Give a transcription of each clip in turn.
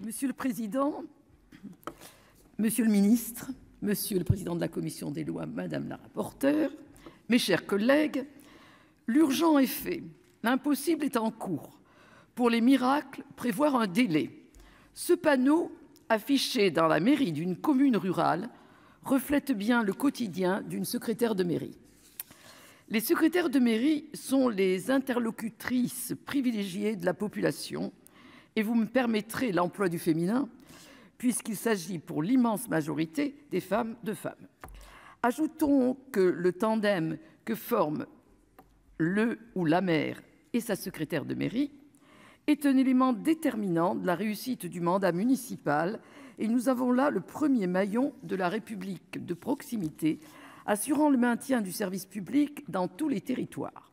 Monsieur le président, monsieur le ministre, monsieur le président de la commission des lois, madame la rapporteure, mes chers collègues, l'urgent est fait, l'impossible est en cours. Pour les miracles, prévoir un délai. Ce panneau, affiché dans la mairie d'une commune rurale, reflète bien le quotidien d'une secrétaire de mairie. Les secrétaires de mairie sont les interlocutrices privilégiées de la population, et vous me permettrez l'emploi du féminin, puisqu'il s'agit pour l'immense majorité des femmes de femmes. Ajoutons que le tandem que forment le ou la maire et sa secrétaire de mairie est un élément déterminant de la réussite du mandat municipal, et nous avons là le premier maillon de la République de proximité, assurant le maintien du service public dans tous les territoires.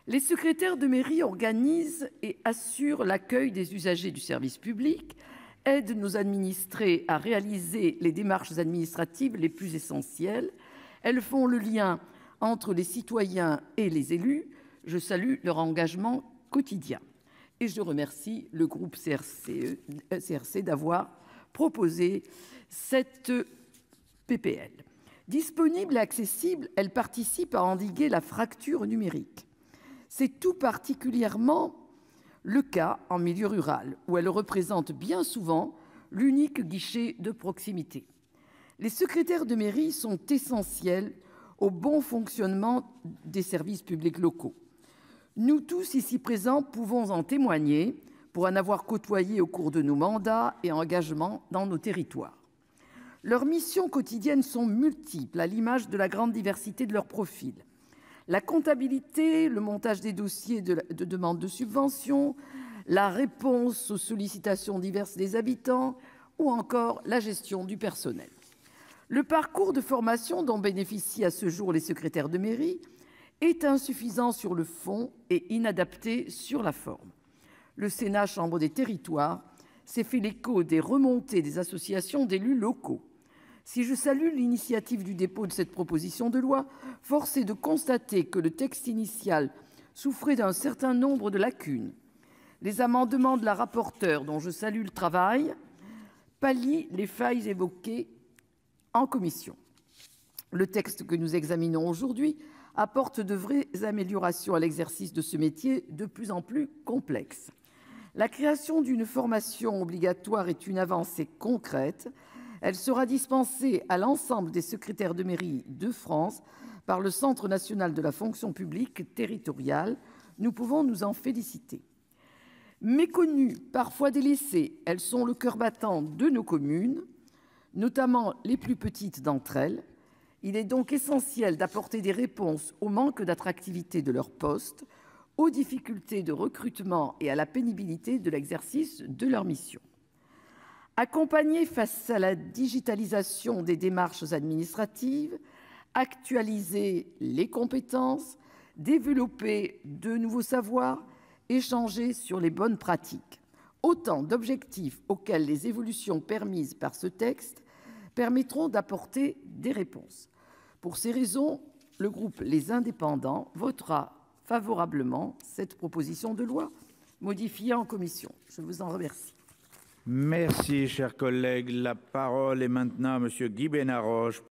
Les secrétaires de mairie organisent et assurent l'accueil des usagers du service public, aident nos administrés à réaliser les démarches administratives les plus essentielles. Elles font le lien entre les citoyens et les élus. Je salue leur engagement quotidien. Et je remercie le groupe CRC d'avoir proposé cette PPL. Disponible et accessible, elle participe à endiguer la fracture numérique. C'est tout particulièrement le cas en milieu rural, où elle représente bien souvent l'unique guichet de proximité. Les secrétaires de mairie sont essentiels au bon fonctionnement des services publics locaux. Nous tous ici présents pouvons en témoigner pour en avoir côtoyé au cours de nos mandats et engagements dans nos territoires. Leurs missions quotidiennes sont multiples, à l'image de la grande diversité de leur profil. La comptabilité, le montage des dossiers de demande de subvention, la réponse aux sollicitations diverses des habitants ou encore la gestion du personnel. Le parcours de formation dont bénéficient à ce jour les secrétaires de mairie est insuffisant sur le fond et inadapté sur la forme. Le Sénat, chambre des territoires, s'est fait l'écho des remontées des associations d'élus locaux. Si je salue l'initiative du dépôt de cette proposition de loi, force est de constater que le texte initial souffrait d'un certain nombre de lacunes. Les amendements de la rapporteure, dont je salue le travail, pallient les failles évoquées en commission. Le texte que nous examinons aujourd'hui apporte de vraies améliorations à l'exercice de ce métier de plus en plus complexe. La création d'une formation obligatoire est une avancée concrète. Elle sera dispensée à l'ensemble des secrétaires de mairie de France par le Centre national de la fonction publique territoriale. Nous pouvons nous en féliciter. Méconnues, parfois délaissées, elles sont le cœur battant de nos communes, notamment les plus petites d'entre elles. Il est donc essentiel d'apporter des réponses au manque d'attractivité de leur poste, aux difficultés de recrutement et à la pénibilité de l'exercice de leur mission. Accompagner face à la digitalisation des démarches administratives, actualiser les compétences, développer de nouveaux savoirs, échanger sur les bonnes pratiques. Autant d'objectifs auxquels les évolutions permises par ce texte permettront d'apporter des réponses. Pour ces raisons, le groupe Les Indépendants votera favorablement cette proposition de loi modifiée en commission. Je vous en remercie. Merci, cher collègue. La parole est maintenant à monsieur Guy Benarroche.